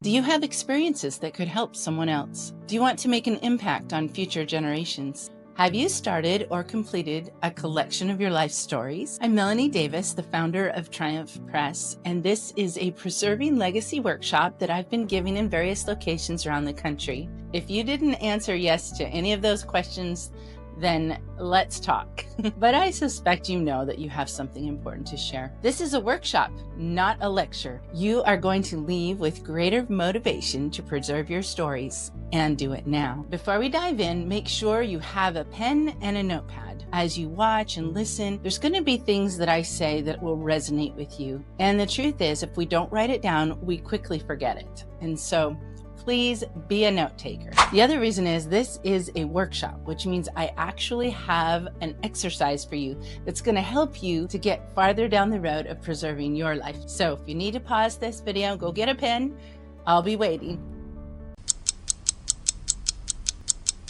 Do you have experiences that could help someone else? Do you want to make an impact on future generations? Have you started or completed a collection of your life stories? I'm Melanie Davis, the founder of Triumph Press, and this is a Preserving Legacy workshop that I've been giving in various locations around the country. If you didn't answer yes to any of those questions, then let's talk. But I suspect you know that you have something important to share. This is a workshop, not a lecture. You are going to leave with greater motivation to preserve your stories and do it now. Before we dive in, make sure you have a pen and a notepad. As you watch and listen, there's going to be things that I say that will resonate with you. And the truth is, if we don't write it down, we quickly forget it. And so please be a note taker. The other reason is this is a workshop, which means I actually have an exercise for you that's going to help you to get farther down the road of preserving your life. So if you need to pause this video, go get a pen. I'll be waiting.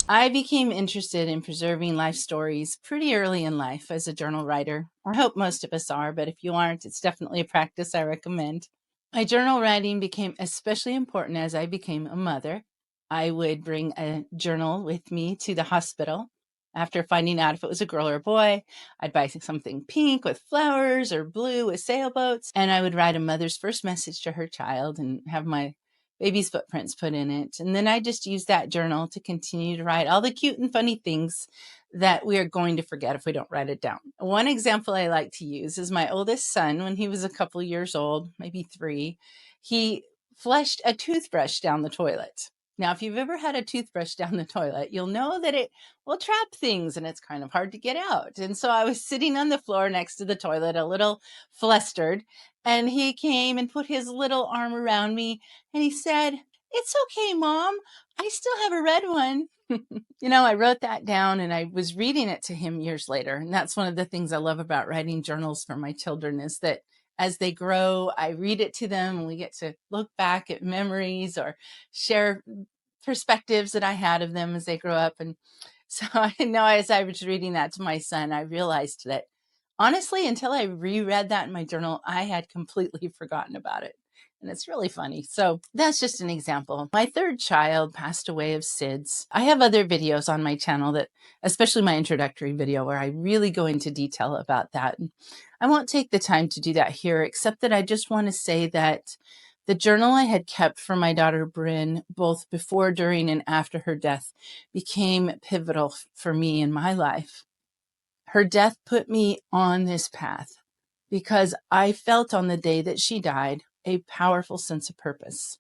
I became interested in preserving life stories pretty early in life as a journal writer. I hope most of us are, but if you aren't, it's definitely a practice I recommend. My journal writing became especially important as I became a mother. I would bring a journal with me to the hospital. After finding out if it was a girl or a boy, I'd buy something pink with flowers or blue with sailboats, and I would write a mother's first message to her child and have my baby's footprints put in it. And then I just used that journal to continue to write all the cute and funny things that we are going to forget if we don't write it down. One example I like to use is my oldest son. When he was a couple years old, maybe 3, he flushed a toothbrush down the toilet. Now, if you've ever had a toothbrush down the toilet, you'll know that it will trap things and it's kind of hard to get out. And so I was sitting on the floor next to the toilet, a little flustered, and he came and put his little arm around me and he said, "It's okay, Mom. I still have a red one." I wrote that down and I was reading it to him years later. And that's one of the things I love about writing journals for my children is that as they grow, I read it to them and we get to look back at memories or share perspectives that I had of them as they grow up. And so I know as I was reading that to my son, I realized that honestly, until I reread that in my journal, I had completely forgotten about it. And it's really funny. So that's just an example. My 3rd child passed away of SIDS. I have other videos on my channel that, especially my introductory video, where I really go into detail about that. And I won't take the time to do that here, except that I just want to say that the journal I had kept for my daughter Bryn, both before, during, and after her death, became pivotal for me in my life. Her death put me on this path because I felt on the day that she died a powerful sense of purpose.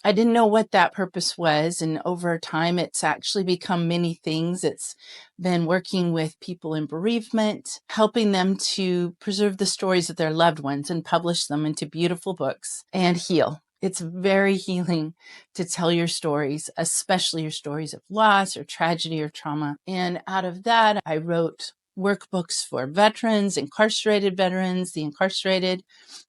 I didn't know what that purpose was, and over time it's actually become many things. It's been working with people in bereavement, helping them to preserve the stories of their loved ones and publish them into beautiful books and heal. It's very healing to tell your stories, especially your stories of loss or tragedy or trauma. And out of that, I wrote workbooks for veterans, incarcerated veterans, the incarcerated.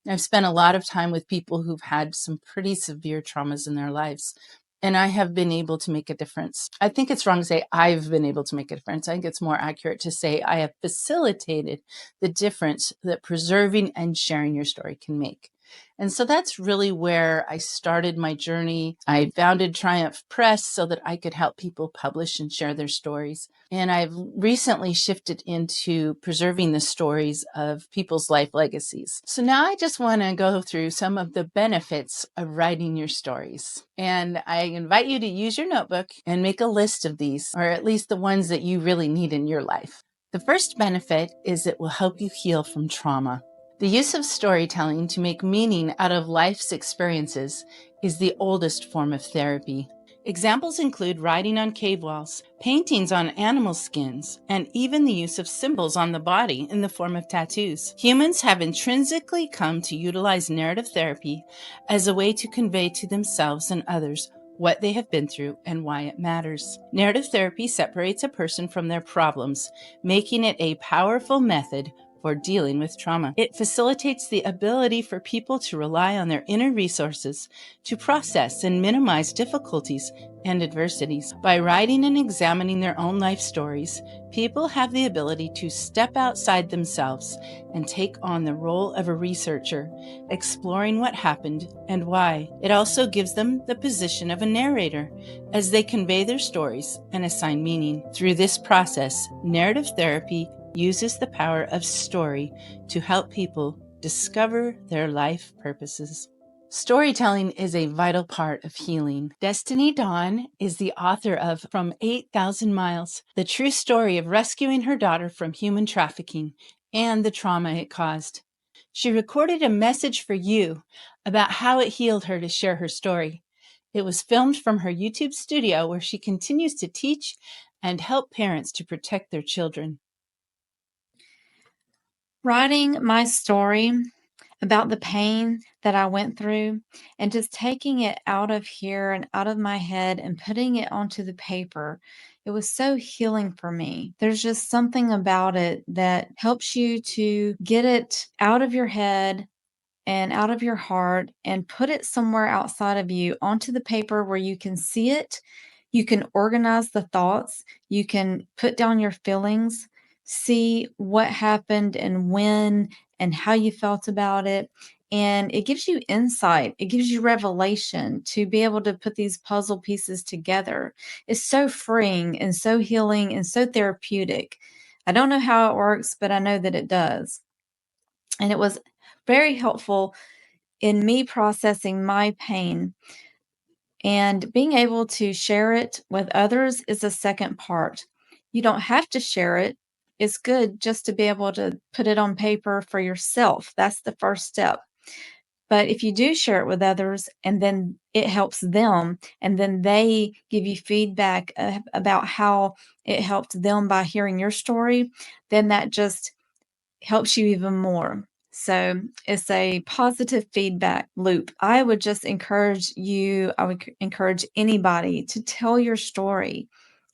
I've spent a lot of time with people who've had some pretty severe traumas in their lives, and I have been able to make a difference. I think it's wrong to say I've been able to make a difference. I think it's more accurate to say I have facilitated the difference that preserving and sharing your story can make. And so that's really where I started my journey. I founded Triumph Press so that I could help people publish and share their stories. And I've recently shifted into preserving the stories of people's life legacies. So now I just want to go through some of the benefits of writing your stories. And I invite you to use your notebook and make a list of these, or at least the ones that you really need in your life. The first benefit is it will help you heal from trauma. The use of storytelling to make meaning out of life's experiences is the oldest form of therapy. Examples include writing on cave walls, paintings on animal skins, and even the use of symbols on the body in the form of tattoos. Humans have intrinsically come to utilize narrative therapy as a way to convey to themselves and others what they have been through and why it matters. Narrative therapy separates a person from their problems, making it a powerful method for dealing with trauma. It facilitates the ability for people to rely on their inner resources to process and minimize difficulties and adversities. By writing and examining their own life stories, people have the ability to step outside themselves and take on the role of a researcher, exploring what happened and why. It also gives them the position of a narrator as they convey their stories and assign meaning. Through this process, narrative therapy uses the power of story to help people discover their life purposes. Storytelling is a vital part of healing. Destiny Dawn is the author of From 8,000 Miles, the true story of rescuing her daughter from human trafficking and the trauma it caused. She recorded a message for you about how it healed her to share her story. It was filmed from her YouTube studio where she continues to teach and help parents to protect their children. Writing my story about the pain that I went through and just taking it out of here and out of my head and putting it onto the paper, it was so healing for me. There's just something about it that helps you to get it out of your head and out of your heart and put it somewhere outside of you onto the paper where you can see it. You can organize the thoughts. You can put down your feelings, see what happened and when and how you felt about it. And it gives you insight. It gives you revelation to be able to put these puzzle pieces together. It's so freeing and so healing and so therapeutic. I don't know how it works, but I know that it does. And it was very helpful in me processing my pain. And being able to share it with others is the second part. You don't have to share it. It's good just to be able to put it on paper for yourself. That's the first step. But if you do share it with others and then it helps them, and then they give you feedback about how it helped them by hearing your story, then that just helps you even more. So it's a positive feedback loop. I would just encourage you, I would encourage anybody to tell your story.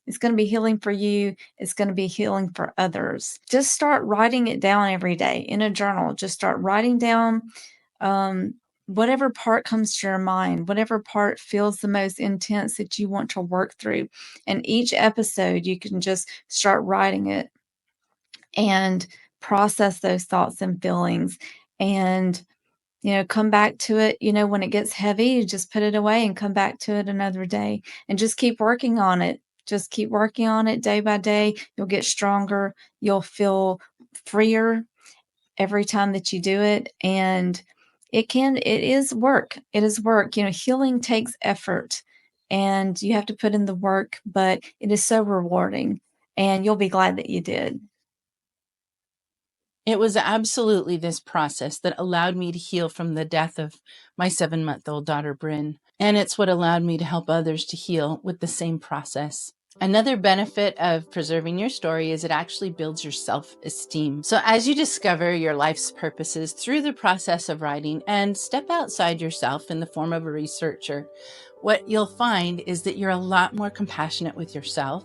It's going to be healing for you. It's going to be healing for others. Just start writing it down every day in a journal. Just start writing down whatever part comes to your mind, whatever part feels the most intense that you want to work through. And each episode, you can just start writing it and process those thoughts and feelings and come back to it. When it gets heavy, you just put it away and come back to it another day and just keep working on it. Just keep working on it day by day. You'll get stronger. You'll feel freer every time that you do it. And it is work. It is work. Healing takes effort and you have to put in the work, but it is so rewarding and you'll be glad that you did. It was absolutely this process that allowed me to heal from the death of my 7-month-old daughter, Bryn. And it's what allowed me to help others to heal with the same process. Another benefit of preserving your story is it actually builds your self-esteem. So as you discover your life's purposes through the process of writing and step outside yourself in the form of a researcher, what you'll find is that you're a lot more compassionate with yourself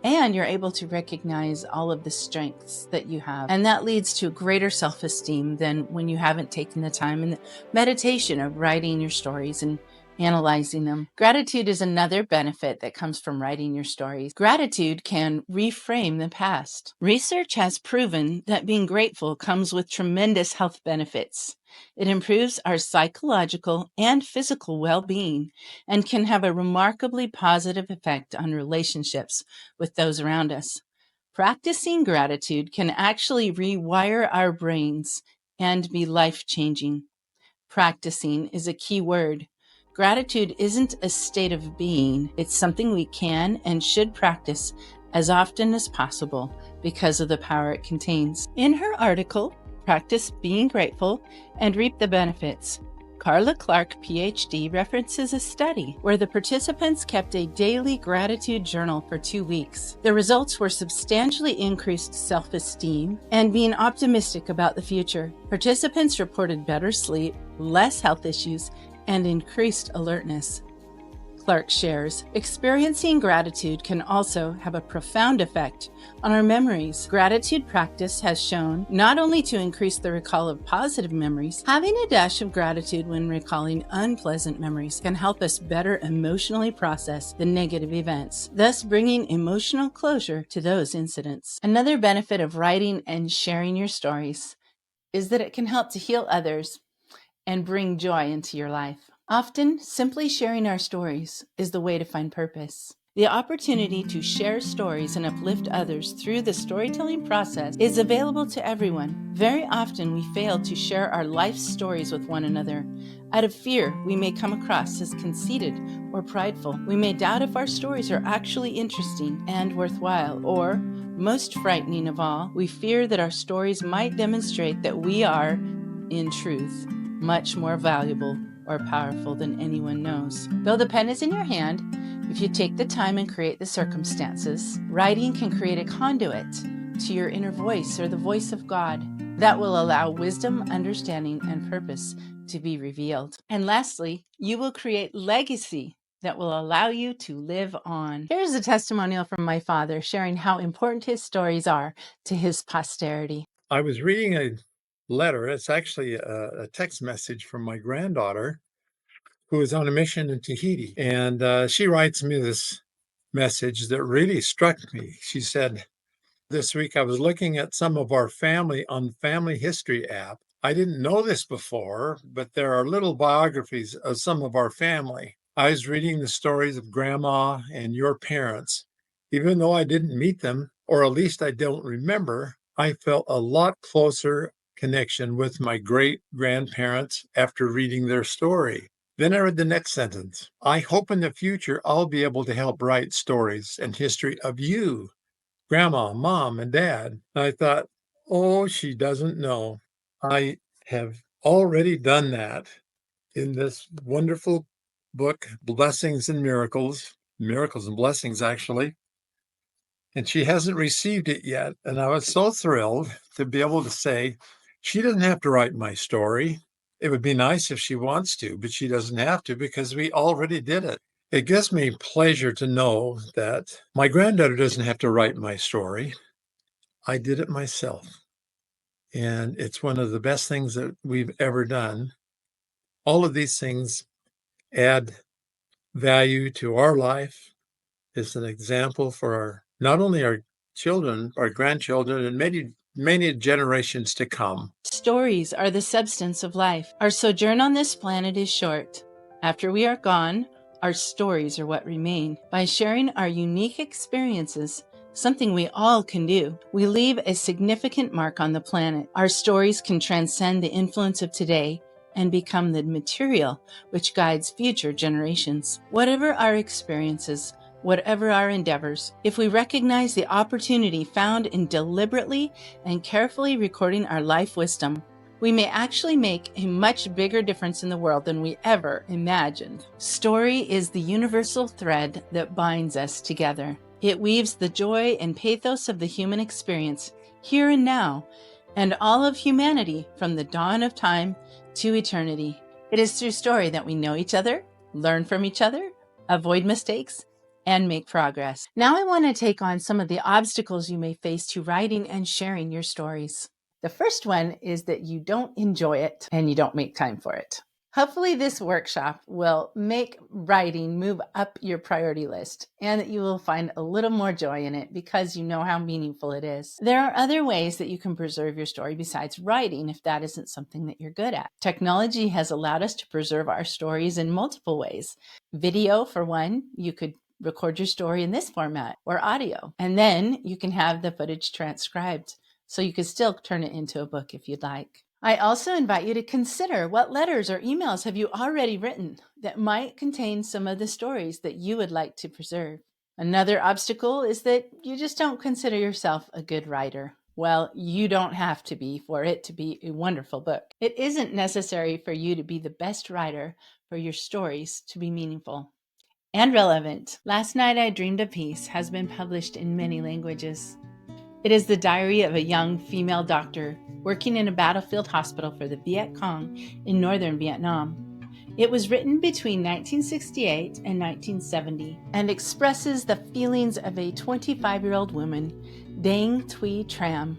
and you're able to recognize all of the strengths that you have. And that leads to greater self-esteem than when you haven't taken the time and the meditation of writing your stories and analyzing them. Gratitude is another benefit that comes from writing your stories. Gratitude can reframe the past. Research has proven that being grateful comes with tremendous health benefits. It improves our psychological and physical well-being and can have a remarkably positive effect on relationships with those around us. Practicing gratitude can actually rewire our brains and be life-changing. Practicing is a key word. Gratitude isn't a state of being. It's something we can and should practice as often as possible because of the power it contains. In her article, Practice Being Grateful and Reap the Benefits, Carla Clark, PhD, references a study where the participants kept a daily gratitude journal for 2 weeks. The results were substantially increased self-esteem and being optimistic about the future. Participants reported better sleep, less health issues, and increased alertness. Clark shares, experiencing gratitude can also have a profound effect on our memories. Gratitude practice has shown not only to increase the recall of positive memories, having a dash of gratitude when recalling unpleasant memories can help us better emotionally process the negative events, thus bringing emotional closure to those incidents. Another benefit of writing and sharing your stories is that it can help to heal others and bring joy into your life. Often, simply sharing our stories is the way to find purpose. The opportunity to share stories and uplift others through the storytelling process is available to everyone. Very often, we fail to share our life stories with one another. Out of fear, we may come across as conceited or prideful. We may doubt if our stories are actually interesting and worthwhile, or, most frightening of all, we fear that our stories might demonstrate that we are, in truth, much more valuable or powerful than anyone knows. Though the pen is in your hand, if you take the time and create the circumstances, writing can create a conduit to your inner voice or the voice of God that will allow wisdom, understanding, and purpose to be revealed. And lastly, you will create legacy that will allow you to live on. Here's a testimonial from my father sharing how important his stories are to his posterity. I was reading a letter. It's actually a text message from my granddaughter who is on a mission in Tahiti. And she writes me this message that really struck me. She said, "This week I was looking at some of our family on Family History app. I didn't know this before, but there are little biographies of some of our family. I was reading the stories of Grandma and your parents. Even though I didn't meet them, or at least I don't remember, I felt a lot closer connection with my great grandparents after reading their story." Then I read the next sentence. "I hope in the future I'll be able to help write stories and history of you, Grandma, Mom, and Dad." And I thought, oh, she doesn't know. I have already done that in this wonderful book, Blessings and Miracles, Miracles and Blessings, actually. And she hasn't received it yet. And I was so thrilled to be able to say, she doesn't have to write my story. It would be nice if she wants to, but she doesn't have to because we already did it. It gives me pleasure to know that my granddaughter doesn't have to write my story. I did it myself. And it's one of the best things that we've ever done. All of these things add value to our life. It's an example for not only our children, our grandchildren, and many generations to come. Stories are the substance of life. Our sojourn on this planet is short. After we are gone, our stories are what remain. By sharing our unique experiences, something we all can do, we leave a significant mark on the planet. Our stories can transcend the influence of today and become the material which guides future generations. Whatever our experiences, whatever our endeavors, if we recognize the opportunity found in deliberately and carefully recording our life wisdom, we may actually make a much bigger difference in the world than we ever imagined. Story is the universal thread that binds us together. It weaves the joy and pathos of the human experience here and now, and all of humanity from the dawn of time to eternity. It is through story that we know each other, learn from each other, avoid mistakes, and make progress. Now I want to take on some of the obstacles you may face to writing and sharing your stories. The first one is that you don't enjoy it and you don't make time for it. Hopefully this workshop will make writing move up your priority list and that you will find a little more joy in it because you know how meaningful it is. There are other ways that you can preserve your story besides writing if that isn't something that you're good at. Technology has allowed us to preserve our stories in multiple ways. Video, for one, you could record your story in this format or audio, and then you can have the footage transcribed so you could still turn it into a book if you'd like. I also invite you to consider what letters or emails have you already written that might contain some of the stories that you would like to preserve. Another obstacle is that you just don't consider yourself a good writer. Well, you don't have to be for it to be a wonderful book. It isn't necessary for you to be the best writer for your stories to be meaningful and relevant. Last Night I Dreamed a Piece has been published in many languages. It is the diary of a young female doctor working in a battlefield hospital for the Viet Cong in northern Vietnam. It was written between 1968 and 1970 and expresses the feelings of a 25-year-old woman, Dang Thuy Tram,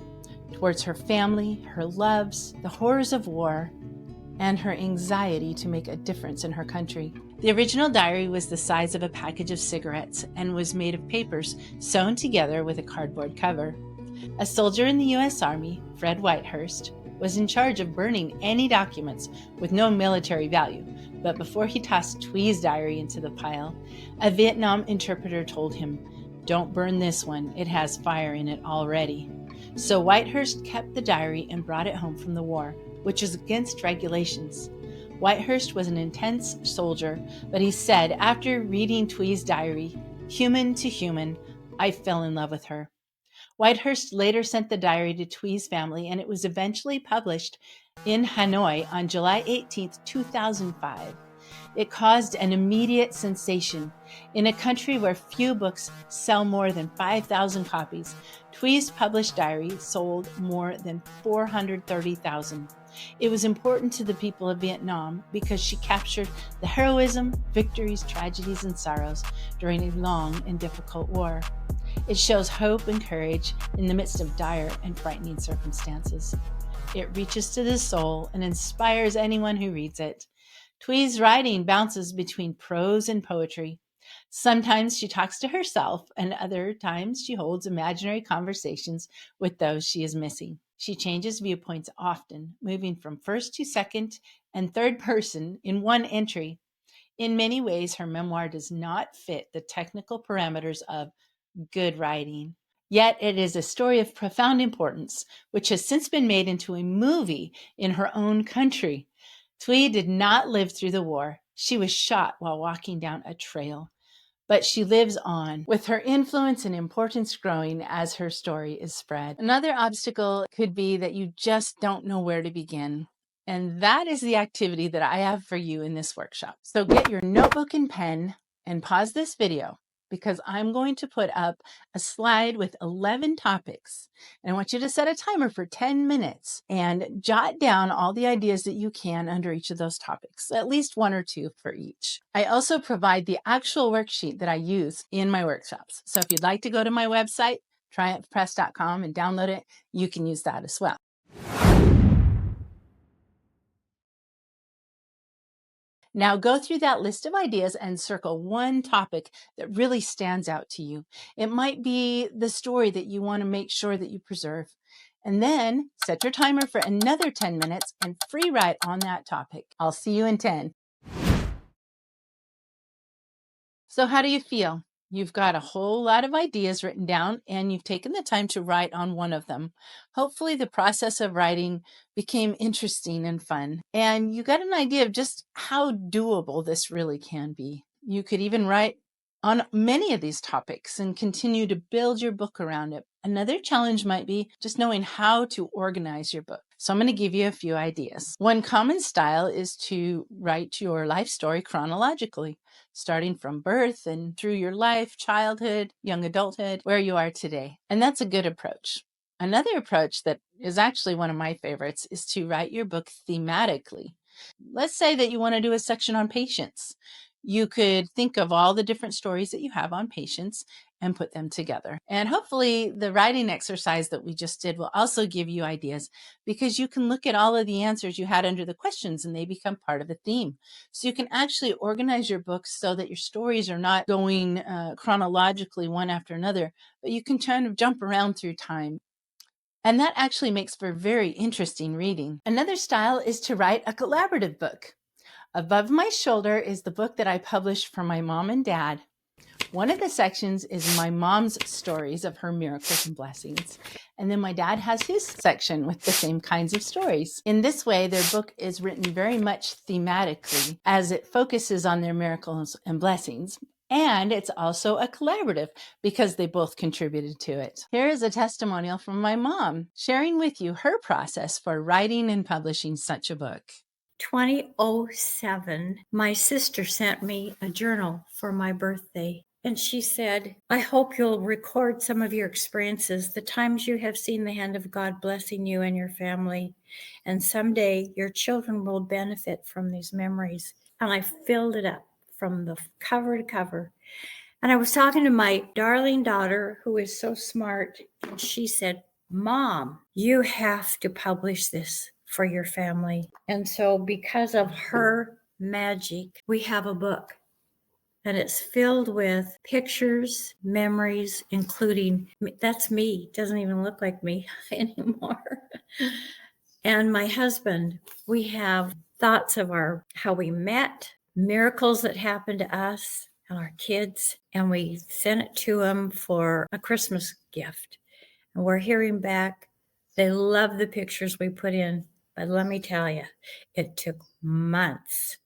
towards her family, her loves, the horrors of war, and her anxiety to make a difference in her country. The original diary was the size of a package of cigarettes and was made of papers sewn together with a cardboard cover. A soldier in the U.S. Army, Fred Whitehurst, was in charge of burning any documents with no military value, but before he tossed Thuy's diary into the pile, a Vietnam interpreter told him, "Don't burn this one, it has fire in it already." So Whitehurst kept the diary and brought it home from the war, which was against regulations. Whitehurst was an intense soldier, but he said after reading Thuy's diary, "Human to human, I fell in love with her." Whitehurst later sent the diary to Thuy's family, and it was eventually published in Hanoi on July 18, 2005. It caused an immediate sensation. In a country where few books sell more than 5,000 copies, Thuy's published diary sold more than 430,000. It was important to the people of Vietnam because she captured the heroism, victories, tragedies, and sorrows during a long and difficult war. It shows hope and courage in the midst of dire and frightening circumstances. It reaches to the soul and inspires anyone who reads it. Thuy's writing bounces between prose and poetry. Sometimes she talks to herself, and other times she holds imaginary conversations with those she is missing. She changes viewpoints often, moving from first to second and third person in one entry. In many ways, her memoir does not fit the technical parameters of good writing. Yet it is a story of profound importance, which has since been made into a movie in her own country. Thuy did not live through the war. She was shot while walking down a trail. But she lives on, with her influence and importance growing as her story is spread. Another obstacle could be that you just don't know where to begin. And that is the activity that I have for you in this workshop. So get your notebook and pen and pause this video, because I'm going to put up a slide with 11 topics. And I want you to set a timer for 10 minutes and jot down all the ideas that you can under each of those topics, at least one or two for each. I also provide the actual worksheet that I use in my workshops. So if you'd like to go to my website, triumphpress.com, and download it, you can use that as well. Now go through that list of ideas and circle one topic that really stands out to you. It might be the story that you want to make sure that you preserve. And then set your timer for another 10 minutes and free write on that topic. I'll see you in 10. So how do you feel? You've got a whole lot of ideas written down, and you've taken the time to write on one of them. Hopefully the process of writing became interesting and fun, and you got an idea of just how doable this really can be. You could even write on many of these topics and continue to build your book around it. Another challenge might be just knowing how to organize your book. So I'm going to give you a few ideas. One common style is to write your life story chronologically, starting from birth and through your life, childhood, young adulthood, where you are today. And that's a good approach. Another approach that is actually one of my favorites is to write your book thematically. Let's say that you want to do a section on patience. You could think of all the different stories that you have on patience and put them together. And hopefully the writing exercise that we just did will also give you ideas, because you can look at all of the answers you had under the questions and they become part of the theme. So you can actually organize your books so that your stories are not going chronologically one after another, but you can kind of jump around through time. And that actually makes for very interesting reading. Another style is to write a collaborative book. Above my shoulder is the book that I published for my mom and dad. One of the sections is my mom's stories of her miracles and blessings. And then my dad has his section with the same kinds of stories. In this way, their book is written very much thematically, as it focuses on their miracles and blessings. And it's also a collaborative because they both contributed to it. Here is a testimonial from my mom, sharing with you her process for writing and publishing such a book. 2007, my sister sent me a journal for my birthday. And she said, "I hope you'll record some of your experiences, the times you have seen the hand of God blessing you and your family. And someday your children will benefit from these memories." and I filled it up from the cover to cover. And I was talking to my darling daughter, who is so smart, and she said, Mom, you have to publish this for your family. And so, because of her magic, we have a book. And it's filled with pictures, memories, including that's me. Doesn't even look like me anymore. And my husband, we have thoughts of how we met, miracles that happened to us and our kids, and we sent it to them for a Christmas gift. And we're hearing back. They love the pictures we put in, but let me tell you, it took months.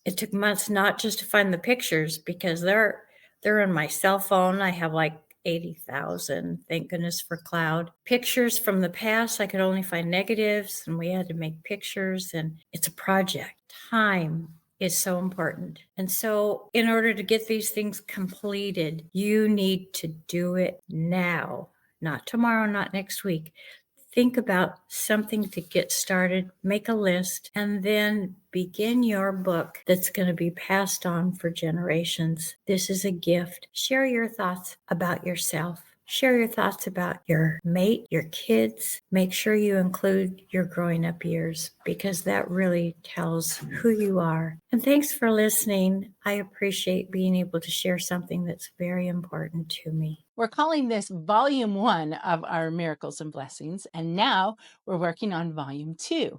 It took months not just to find the pictures, because they're in my cell phone. I have like 80,000, thank goodness for cloud. Pictures from the past, I could only find negatives, and we had to make pictures, and it's a project. Time is so important. And so in order to get these things completed, you need to do it now, not tomorrow, not next week. Think about something to get started, make a list, and then begin your book that's going to be passed on for generations. This is a gift. Share your thoughts about yourself. Share your thoughts about your mate, your kids. Make sure you include your growing up years, because that really tells who you are. And thanks for listening. I appreciate being able to share something that's very important to me. We're calling this Volume 1 of our Miracles and Blessings, and now we're working on Volume 2.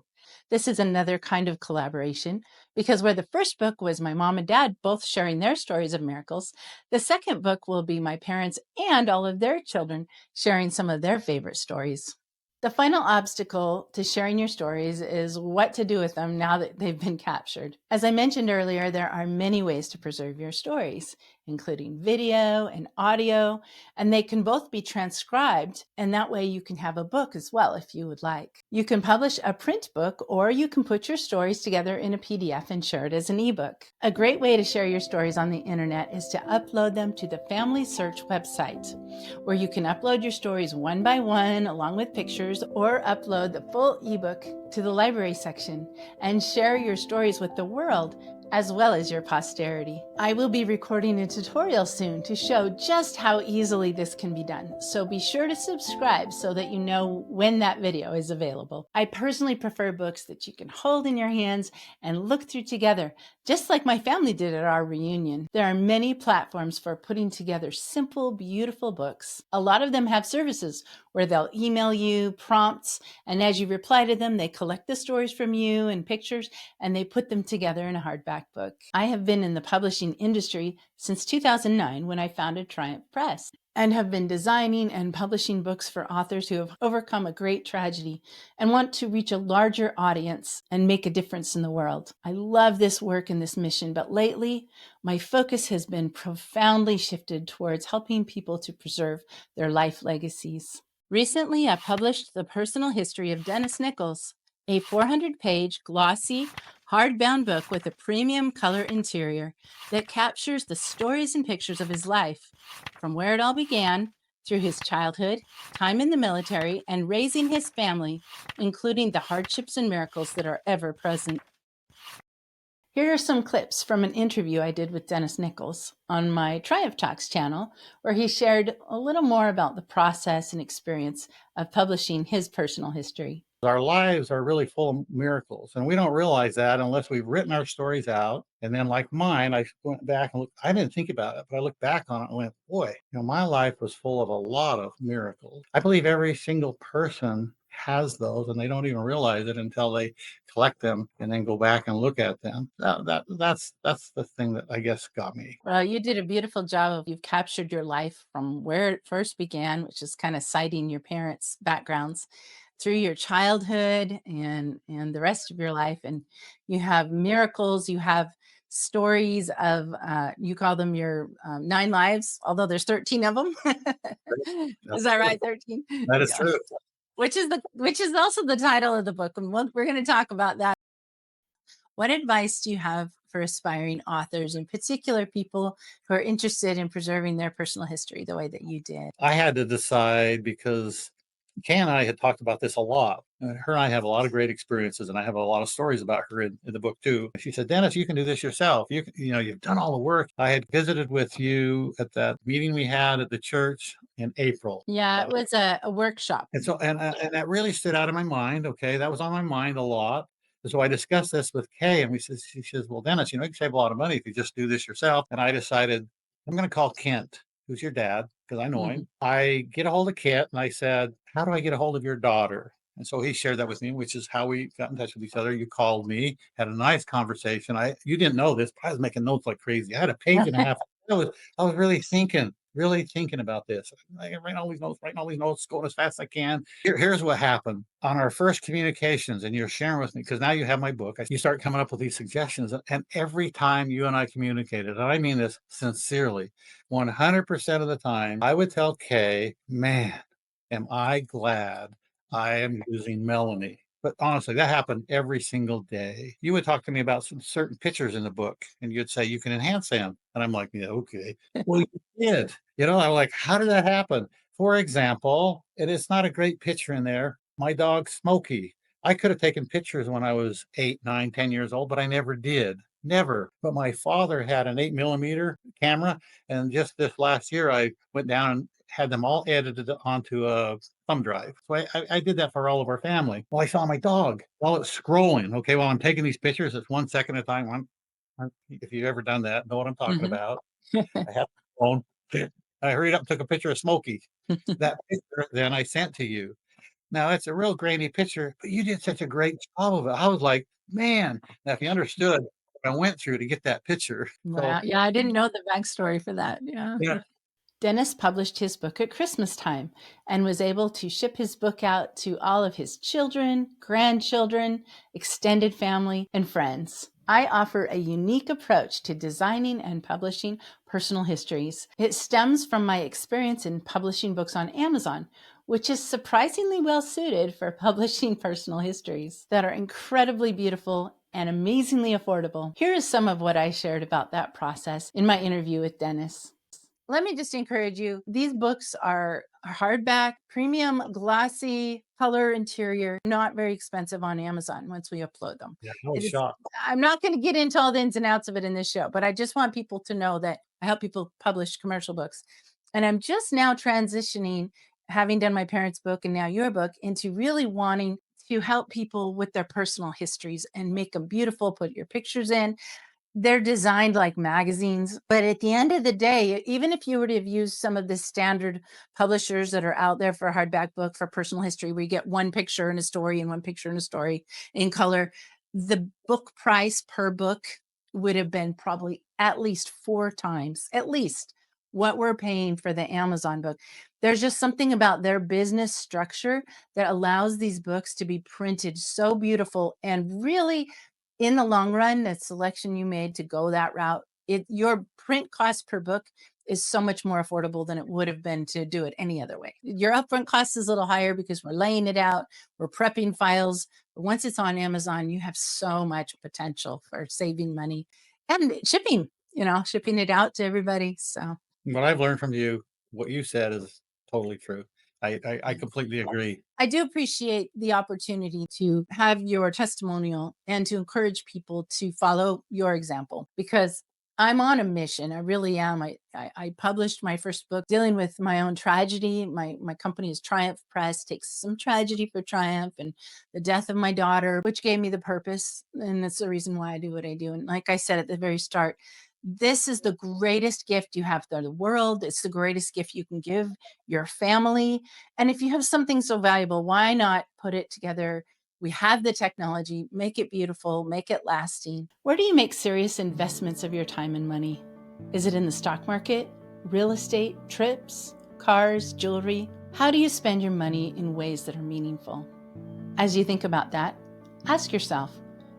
This is another kind of collaboration, because where the first book was my mom and dad both sharing their stories of miracles, the second book will be my parents and all of their children sharing some of their favorite stories. The final obstacle to sharing your stories is what to do with them now that they've been captured. As I mentioned earlier, there are many ways to preserve your stories, including video and audio, and they can both be transcribed, and that way you can have a book as well if you would like. You can publish a print book, or you can put your stories together in a PDF and share it as an ebook. A great way to share your stories on the internet is to upload them to the Family Search website, where you can upload your stories one by one along with pictures, or upload the full ebook to the library section and share your stories with the world as well as your posterity. I will be recording a tutorial soon to show just how easily this can be done, so be sure to subscribe so that you know when that video is available. I personally prefer books that you can hold in your hands and look through together, just like my family did at our reunion. There are many platforms for putting together simple, beautiful books. A lot of them have services where they'll email you prompts, and as you reply to them, they collect the stories from you and pictures, and they put them together in a hardback book. I have been in the publishing industry since 2009, when I founded Triumph Press, and have been designing and publishing books for authors who have overcome a great tragedy and want to reach a larger audience and make a difference in the world. I love this work and this mission, but lately my focus has been profoundly shifted towards helping people to preserve their life legacies. Recently, I published the personal history of Dennis Nichols, a 400-page glossy hardbound book with a premium color interior that captures the stories and pictures of his life, from where it all began, through his childhood, time in the military, and raising his family, including the hardships and miracles that are ever present. Here are some clips from an interview I did with Dennis Nichols on my Triumph Talks channel, where he shared a little more about the process and experience of publishing his personal history. Our lives are really full of miracles, and we don't realize that unless we've written our stories out. And then, like mine, I went back and looked. I didn't think about it, but I looked back on it and went, boy, my life was full of a lot of miracles. I believe every single person has those, and they don't even realize it until they collect them and then go back and look at them. That's the thing that I guess got me. Well, you did a beautiful job. You've captured your life from where it first began, which is kind of citing your parents' backgrounds, through your childhood and the rest of your life. And you have miracles, you have stories of, you call them your 9 lives, although there's 13 of them. Is that right? 13? That is Yeah. true. Which is also the title of the book, and we're going to talk about that. What advice do you have for aspiring authors, in particular people who are interested in preserving their personal history the way that you did? I had to decide, because Kay and I had talked about this a lot. Her and I have a lot of great experiences, and I have a lot of stories about her in the book too. She said, "Dennis, you can do this yourself. You've done all the work. I had visited with you at that meeting we had at the church in April." Yeah, it was a workshop. And so, and that really stood out in my mind. Okay, that was on my mind a lot. And so I discussed this with Kay, and she says, "Well, Dennis, you can save a lot of money if you just do this yourself." And I decided I'm going to call Kent, who's your dad, because I know him. I get a hold of Kent, and I said, "How do I get a hold of your daughter?" And so he shared that with me, which is how we got in touch with each other. You called me, had a nice conversation. You didn't know this, but I was making notes like crazy. I had a page and a half. I was really thinking about this. I write all these notes, going as fast as I can. Here's what happened on our first communications, and you're sharing with me because now you have my book. You start coming up with these suggestions, and every time you and I communicated, and I mean this sincerely, 100% of the time, I would tell Kay, "Man, am I glad I am using Melanie." But honestly, that happened every single day. You would talk to me about some certain pictures in the book, and you'd say you can enhance them. And I'm like, "Yeah, okay." Well, you did. I'm like, how did that happen? For example, it is not a great picture in there. My dog, Smokey. I could have taken pictures when I was 8, 9, 10 years old, but I never did. Never. But my father had an 8mm camera. And just this last year, I went down and had them all edited onto a thumb drive. So I did that for all of our family. Well, I saw my dog while it's scrolling. Okay, while I'm taking these pictures, it's 1 second at a time. If you've ever done that, know what I'm talking about. I have my phone. I hurried up and took a picture of Smokey. That picture then I sent to you. Now it's a real grainy picture, but you did such a great job of it. I was like, man, now if you understood what I went through to get that picture. Wow. Yeah, I didn't know the backstory for that. Yeah. Yeah. Dennis published his book at Christmas time and was able to ship his book out to all of his children, grandchildren, extended family, and friends. I offer a unique approach to designing and publishing personal histories. It stems from my experience in publishing books on Amazon, which is surprisingly well suited for publishing personal histories that are incredibly beautiful and amazingly affordable. Here is some of what I shared about that process in my interview with Dennis. Let me just encourage you. These books are hardback, premium, glossy, color interior, not very expensive on Amazon once we upload them. Yeah, I was shocked. I'm not going to get into all the ins and outs of it in this show, but I just want people to know that I help people publish commercial books. And I'm just now transitioning, having done my parents' book and now your book, into really wanting to help people with their personal histories and make them beautiful, put your pictures in. They're designed like magazines, but at the end of the day, even if you were to have used some of the standard publishers that are out there for a hardback book for personal history, where you get one picture and a story and one picture and a story in color, the book price per book would have been probably at least 4 times, at least what we're paying for the Amazon book. There's just something about their business structure that allows these books to be printed so beautiful and really, in the long run, that selection you made to go that route, your print cost per book is so much more affordable than it would have been to do it any other way. Your upfront cost is a little higher because we're laying it out, we're prepping files. But once it's on Amazon, you have so much potential for saving money and shipping, shipping it out to everybody. So What I've learned from you, what you said is totally true. I completely agree. I do appreciate the opportunity to have your testimonial and to encourage people to follow your example, because I'm on a mission. I really am. I published my first book dealing with my own tragedy. My company is Triumph Press, takes some tragedy for triumph, and the death of my daughter, which gave me the purpose. And that's the reason why I do what I do. And like I said at the very start, this is the greatest gift you have for the world. It's the greatest gift you can give your family. And if you have something so valuable, why not put it together? We have the technology, make it beautiful, make it lasting. Where do you make serious investments of your time and money? Is it in the stock market, real estate, trips, cars, jewelry? How do you spend your money in ways that are meaningful? As you think about that, ask yourself,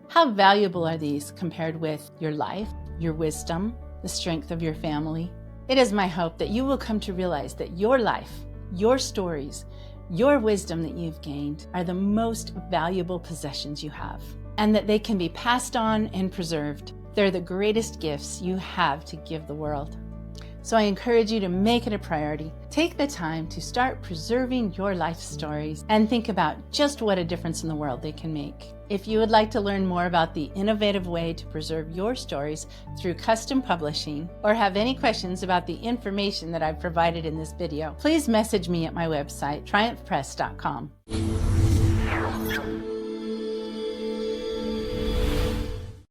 how valuable are these compared with your life, your wisdom, the strength of your family? It is my hope that you will come to realize that your life, your stories, your wisdom that you've gained are the most valuable possessions you have, and that they can be passed on and preserved. They're the greatest gifts you have to give the world. So I encourage you to make it a priority. Take the time to start preserving your life stories and think about just what a difference in the world they can make. If you would like to learn more about the innovative way to preserve your stories through custom publishing, or have any questions about the information that I've provided in this video, please message me at my website, triumphpress.com.